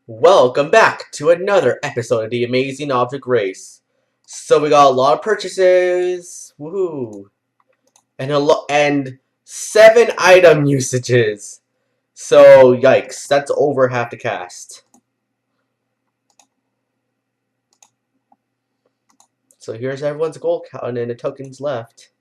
Welcome back to another episode of the Amazing Object Race. So we got a lot of purchases, woohoo, and 7 item usages. So yikes, that's over half the cast. So here's everyone's gold count and the tokens left.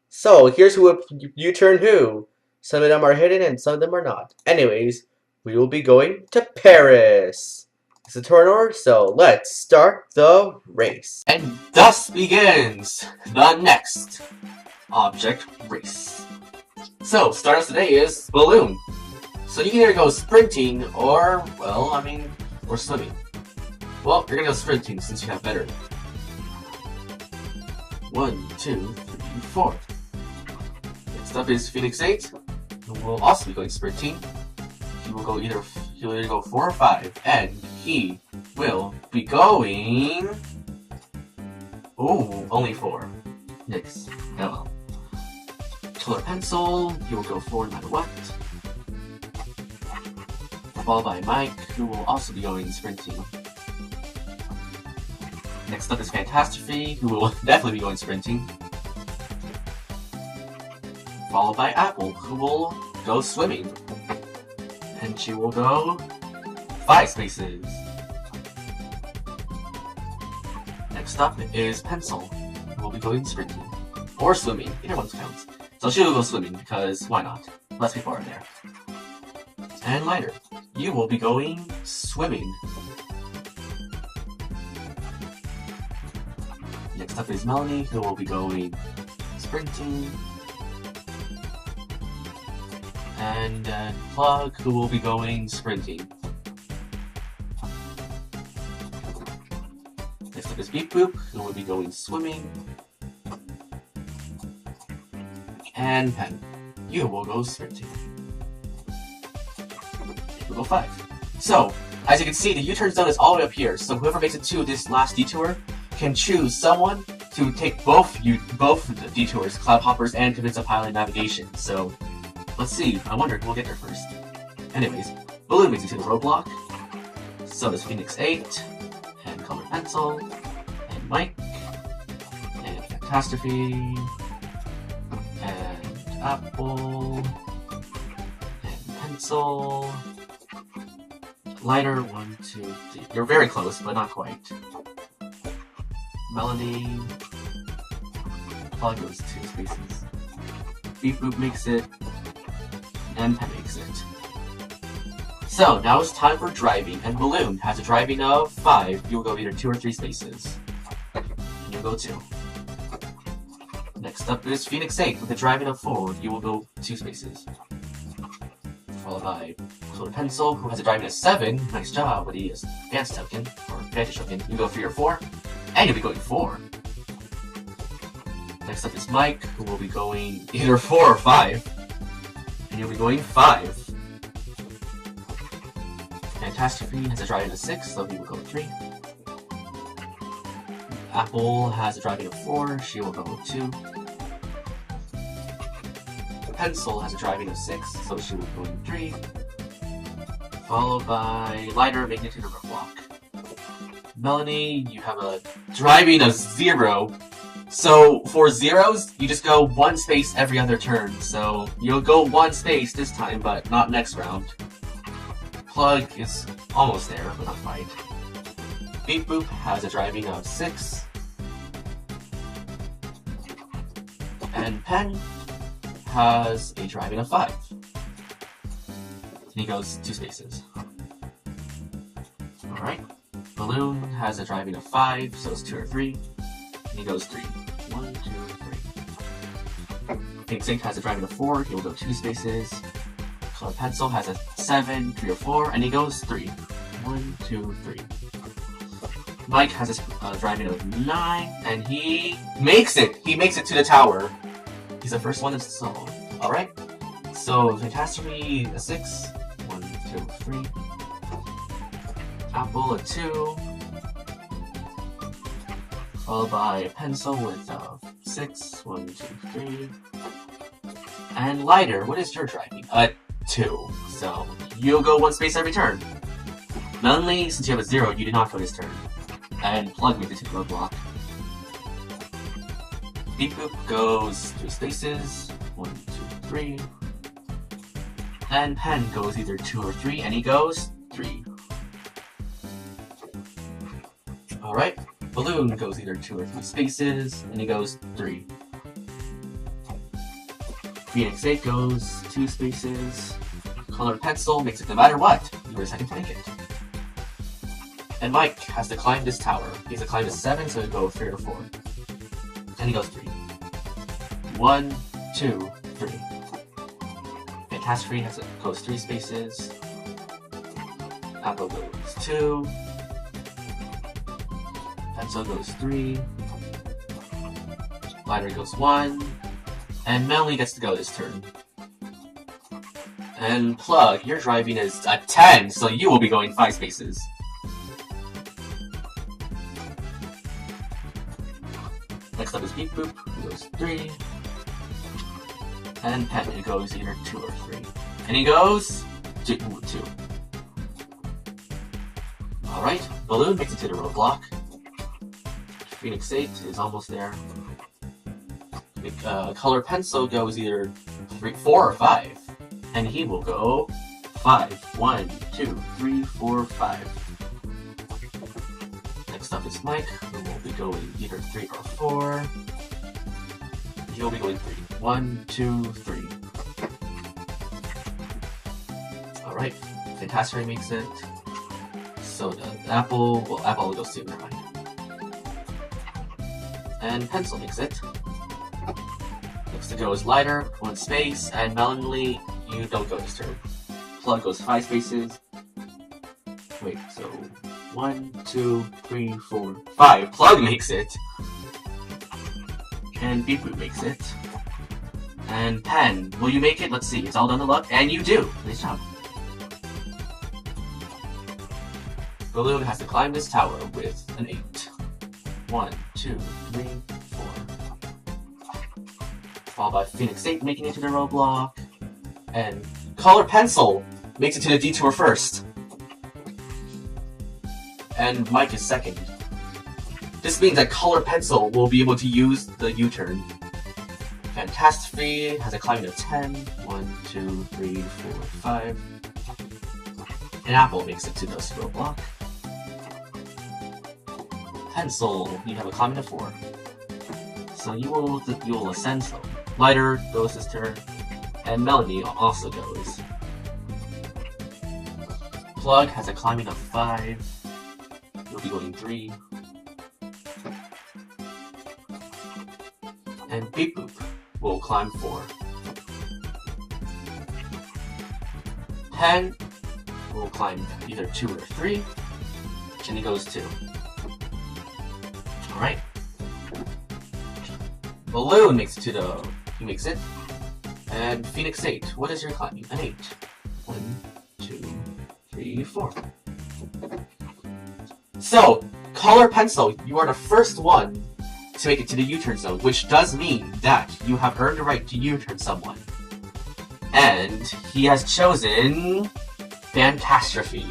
So here's who U-turn who. Some of them are hidden and some of them are not. Anyways, we will be going to Paris. It's a turn order, so let's start the race. And thus begins the next object race. So, start us today is balloon. So you can either go sprinting or, or swimming. Well, you're gonna go sprinting since you have better. 1, 2, 3, 4. Next up is Phoenix 8, who will also be going sprinting. He'll either go 4 or 5, and he will be going. Oh, only 4. Next, yellow. Color pencil. He will go 4 no matter what. Followed by Mike, who will also be going sprinting. Next up is Fantastic, who will definitely be going sprinting. Followed by Apple, who will go swimming. And she will go 5 spaces. Next up is Pencil, who will be going sprinting. Or swimming, either one counts. So she will go swimming, because why not? Less people are there. And Lighter, you will be going swimming. Next up is Melanie, who will be going sprinting. And Plug, who will be going sprinting. Next up is Beep Boop, who will be going swimming. And Pen, you will go sprinting. We'll go 5. So, as you can see, the U-turn zone is all the way up here, so whoever makes it to this last detour can choose someone to take both detours, Cloud Hoppers and Convince of Highline Navigation. So, let's see. I wonder who will get there first. Anyways, Balloon makes it to the roadblock. So does Phoenix 8, and Color Pencil, and Mike, and Catastrophe, and Apple, and Pencil, Lighter, 1, 2, 3. You're very close, but not quite. Melanie, Plug goes 2 spaces. Beep Boop makes it, and Pen makes it. So, now it's time for driving, and Balloon has a driving of 5. You'll go either 2 or 3 spaces. And you'll go 2. Next up is Phoenix 8 with a driving of 4. You will go 2 spaces. Followed by Color Pencil, who has a driving of 7. Nice job with the advanced token, or advantage token. You go 3 or 4, and you'll be going 4. Next up is Mike, who will be going either 4 or 5. And you'll be going 5. Catastrophe has a driving of 6, so he will go 3. Apple has a driving of 4, she will go 2. Pencil has a driving of 6, so she will go 3. Followed by Lighter making it to the roadblock. Melanie, you have a driving of 0. So, for zeros, you just go 1 space every other turn. So, you'll go 1 space this time, but not next round. Plug is almost there, but not quite. Beep Boop has a driving of 6. And Pen has a driving of 5. And he goes 2 spaces. Alright. Balloon has a driving of 5, so it's 2 or 3. And he goes 3. 1, 2, 3. Phoenix 8 has a driving of 4, he will go 2 spaces. Color Pencil has a 7, 3 or 4, and he goes 3. 1, 2, 3. Mike has a driving of 9, and he makes it! He makes it to the tower. He's the first one to solve. Alright. So, Catastrophe, a 6. 1, 2, 3. Apple, a 2. Followed by a Pencil with 6. 1, 2, 3. And Lighter, what is your driving? 2. So, you'll go 1 space every turn. Melonly, since you have a 0, you do not go this turn. And Plug makes it to the roadblock. Beep Boop goes 3 spaces. 1, 2, 3. And Pen goes either 2 or 3, and he goes 3. Alright, Balloon goes either 2 or 3 spaces, and he goes 3. Phoenix 8 goes 2 spaces. Colored Pencil makes it no matter what. You were second to make it. And Mike has to climb this tower. He has to climb to 7, so he'll go 3 or 4. And he goes 3. 1, 2, 3. Fantastic goes 3 spaces. Apple goes 2. Pencil goes 3. Glider goes 1. And Melly gets to go this turn. And Plug, your driving is a 10, so you will be going 5 spaces. Next up is Beep Boop, who goes 3. And Pen, who goes either 2 or 3. And he goes 2. Alright, Balloon makes it to the roadblock. Phoenix 8 is almost there. Color Pencil goes either 4 or 5. And he will go 5. 1, 2, 3, 4, 5. Next up is Mike, who will be going either 3 or 4. He'll be going 3. 1, 2, 3. Alright, Fantastic makes it. So does Apple. Well, Apple will go 2, never mind. And Pencil makes it. Next to go is Lighter, 1 space, and Melonly, you don't go this turn. Plug goes 5 spaces. Wait, so 1, 2, 3, 4, 5. Plug makes it. And Beep Boop makes it. And Pen, will you make it? Let's see, it's all down to luck, and you do! Nice job. Balloon has to climb this tower with an 8. 1, 2, 3, 4. Followed by Phoenix 8 making it to the roadblock. And Color Pencil makes it to the detour first. And Mike is second. This means that Color Pencil will be able to use the U-turn. Fantastic has a climbing of 10. 1, 2, 3, 4, 5. And Apple makes it to the roadblock. Pencil, you have a climbing of 4. So you will ascend slow. Lighter goes this turn. And Melanie also goes. Plug has a climbing of 5. You'll be going 3. And Beep Boop will climb 4. Pen will climb either 2 or 3. And he goes 2. Alright. Balloon makes it to the... He makes it. And Phoenix 8, what is your climbing? An 8. 1, 2, 3, 4. So, Color Pencil, you are the first one to make it to the U-turn zone, which does mean that you have earned the right to U-turn someone. And he has chosen Fantastic.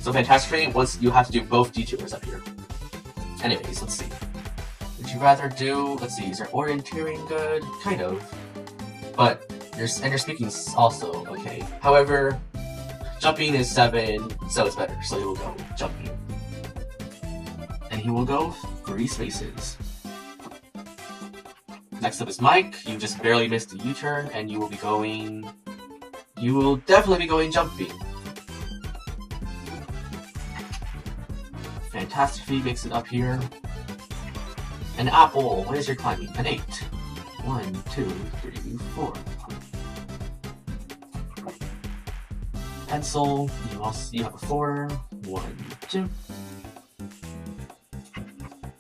So Fantastic, once you have to do both detours up here. Anyways, let's see. Would you rather do, let's see, is your orienteering good? Kind of. But, your speaking is also okay. However, jumping is 7, so it's better. So he will go jumping. And he will go 3 spaces. Next up is Mike. You just barely missed the U-turn, and you will be going... You will definitely be going jumping. Fantastic makes it up here. And Apple, what is your climbing? An 8. 1, 2, 3, 4. Pencil, you have a 4. 1, 2.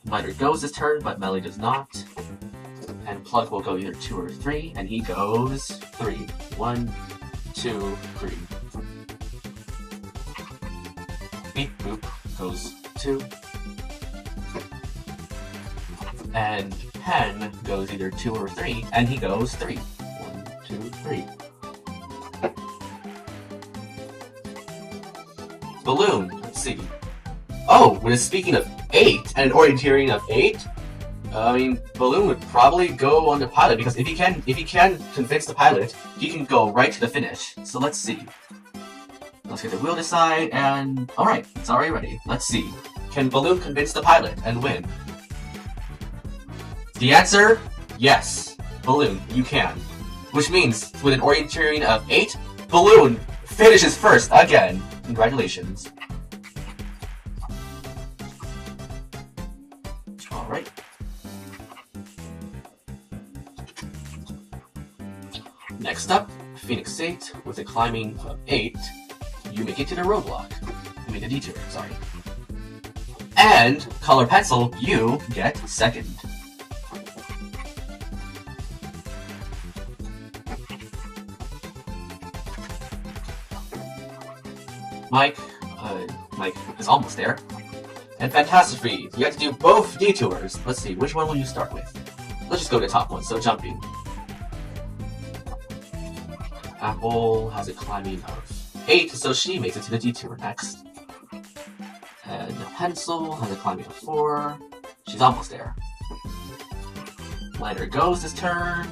Lighter goes this turn, but Melly does not. And Plug will go either 2 or 3, and he goes 3. 1, 2, 3. Beep Boop goes 2. And Pen goes either 2 or 3, and he goes 3. 1, 2, 3. Balloon, let's Let's see. Oh, when it's speaking of 8 and an orienteering of 8, I mean, Balloon would probably go on the pilot because if he can convince the pilot, he can go right to the finish. So let's see. Let's get the wheel decide and alright, it's already ready. Let's see. Can Balloon convince the pilot and win? The answer, yes. Balloon, you can. Which means with an orienteering of 8, Balloon finishes first again. Congratulations. Alright. Next up, Phoenix 8 with a climbing of 8. You make it to the roadblock. You make a detour, sorry. And Color Pencil, you get second. Mike is almost there. And Fantastic, you have to do both detours. Let's see, which one will you start with? Let's just go to the top one, so jumping. Apple has a climbing of 8, so she makes it to the detour next. And Pencil has a climbing of 4. She's almost there. Lighter goes this turn.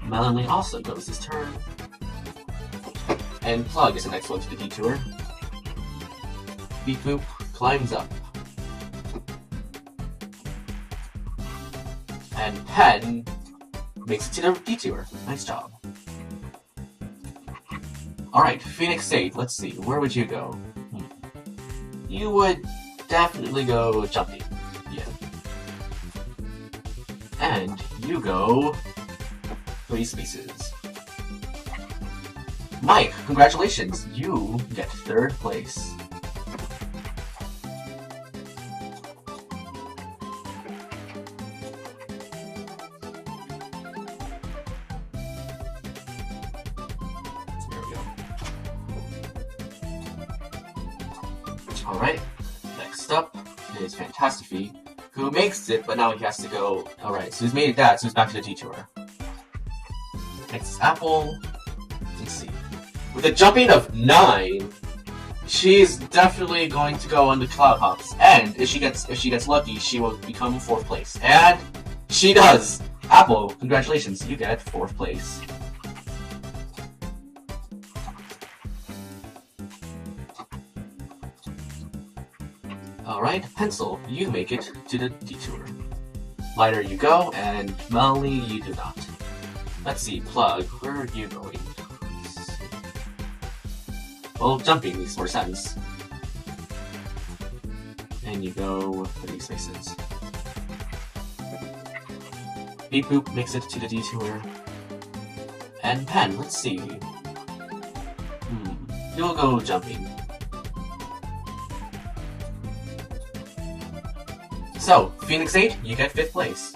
Melanie also goes this turn. And Plug is the next one to the detour. Beep Boop climbs up. And Pen makes it to the detour. Nice job. Alright, Phoenix 8, let's see, where would you go? You would definitely go jumping. Yeah. And you go 3 spaces. Mike, congratulations, you get 3rd place. Alright, next up is Fantastic, who makes it, but now he has to go. Alright, so he's made that, so he's back to the detour. Next is Apple. Let's see. With a jumping of 9, she's definitely going to go on the Cloud Hops. And if she gets lucky, she will become 4th place. And she does! Apple, congratulations, you get 4th place. Alright, Pencil, you make it to the detour. Lighter you go, and Melanie you do not. Let's see, Plug, where are you going? Well, jumping makes more sense. And you go 3 spaces. Beep Boop makes it to the detour. And Pen, let's see. You'll go jumping. So, Phoenix 8, you get 5th place.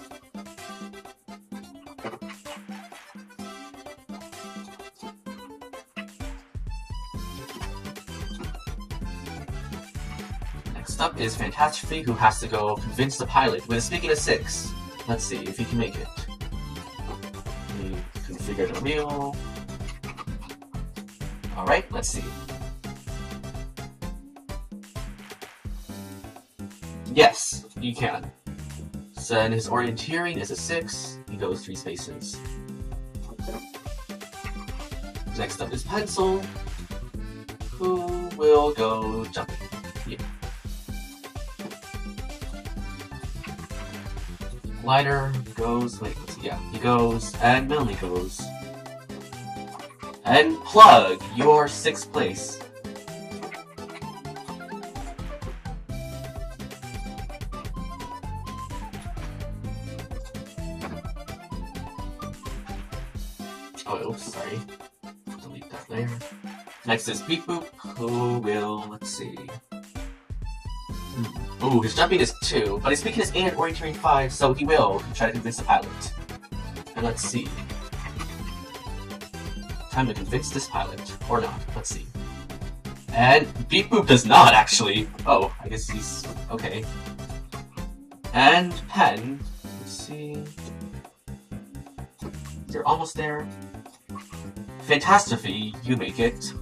Next up is Fantastic, who has to go convince the pilot with a speaking of 6. Let's see if he can make it. We configure the wheel. Alright, let's see. Yes, he can. So then his orienteering is a 6. He goes 3 spaces. Next up is Pencil, who will go jumping. Yeah. Lighter goes, wait, let's see, yeah, he goes, and Melanie goes. And Plug, you're 6th place. Oh, oops, sorry. Delete that there. Next is Beep Boop, who will, let's see. Ooh, his jumping is 2, but his speaking is 8 and orienteering 5, so he will try to convince the pilot. And let's see. Time to convince this pilot. Or not. Let's see. And Beep Boop does not, actually. Oh, I guess he's... okay. And Pen. Let's see. You're almost there. Fantastic, you make it.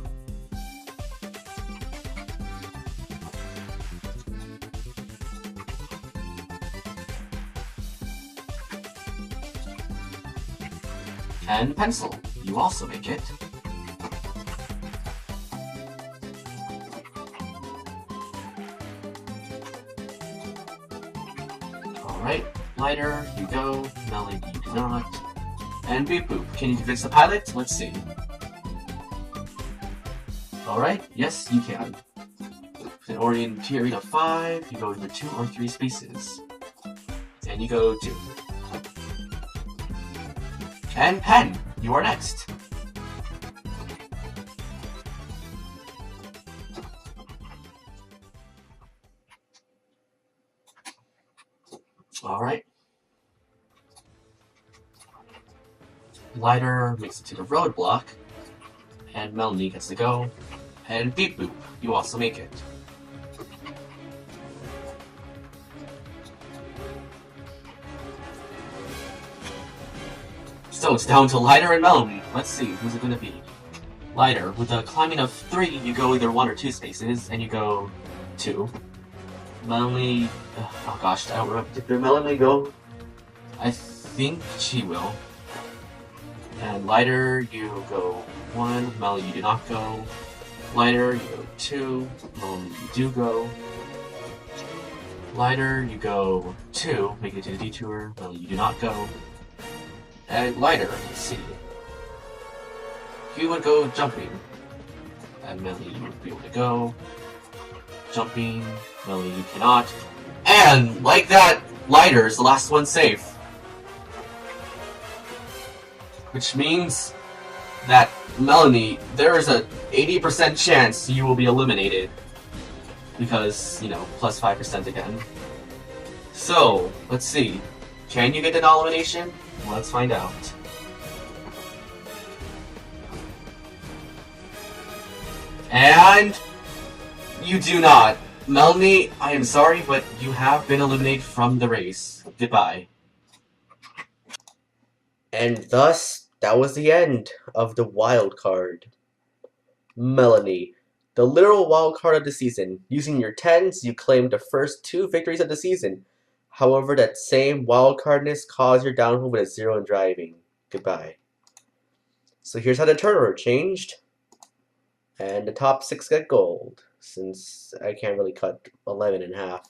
And pencil, you also make it. Alright, lighter, you go. Melody, you do not. And beep boop, can you convince the pilot? Let's see. Alright, yes, you can. With an orienteering of 5, you go either 2 or 3 spaces. And you go 2. And pen, you are next. Alright. Lighter makes it to the roadblock. And Melanie gets to go. And beep boop, you also make it. So it's down to Lighter and Melanie. Let's see, who's it gonna be? Lighter, with a climbing of 3, you go either 1 or 2 spaces, and you go 2. Melanie, oh gosh, I don't remember. Did Melanie go? I think she will. And Lighter, you go 1. Melanie, you do not go. Lighter, you go 2. Melanie, you do go. Lighter, you go 2. Make it to the detour. Melanie, you do not go. And Lighter, let's see. You would go jumping. And Melanie, you would be able to go. Jumping. Melanie, you cannot. And, like that, Lighter is the last one safe. Which means that, Melanie, there is a 80% chance you will be eliminated. Because, you know, plus 5% again. So, let's see. Can you get an elimination? Let's find out. And you do not. Melanie, I am sorry, but you have been eliminated from the race. Goodbye. And thus, that was the end of the wild card. Melanie, the literal wild card of the season. Using your 10s, you claimed the first 2 victories of the season. However, that same wildcardness caused your downfall with a 0 in driving. Goodbye. So here's how the turnover changed. And the top 6 get gold, since I can't really cut 11 in half.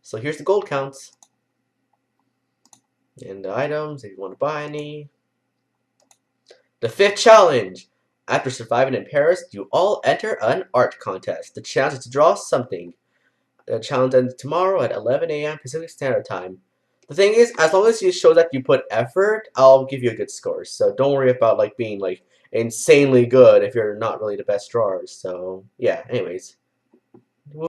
So here's the gold counts. And the items, if you want to buy any. The 5th challenge. After surviving in Paris, you all enter an art contest. The challenge is to draw something. The challenge ends tomorrow at 11 a.m. Pacific Standard Time. The thing is, as long as you show that you put effort, I'll give you a good score. So don't worry about being insanely good if you're not really the best drawers. So yeah, anyways.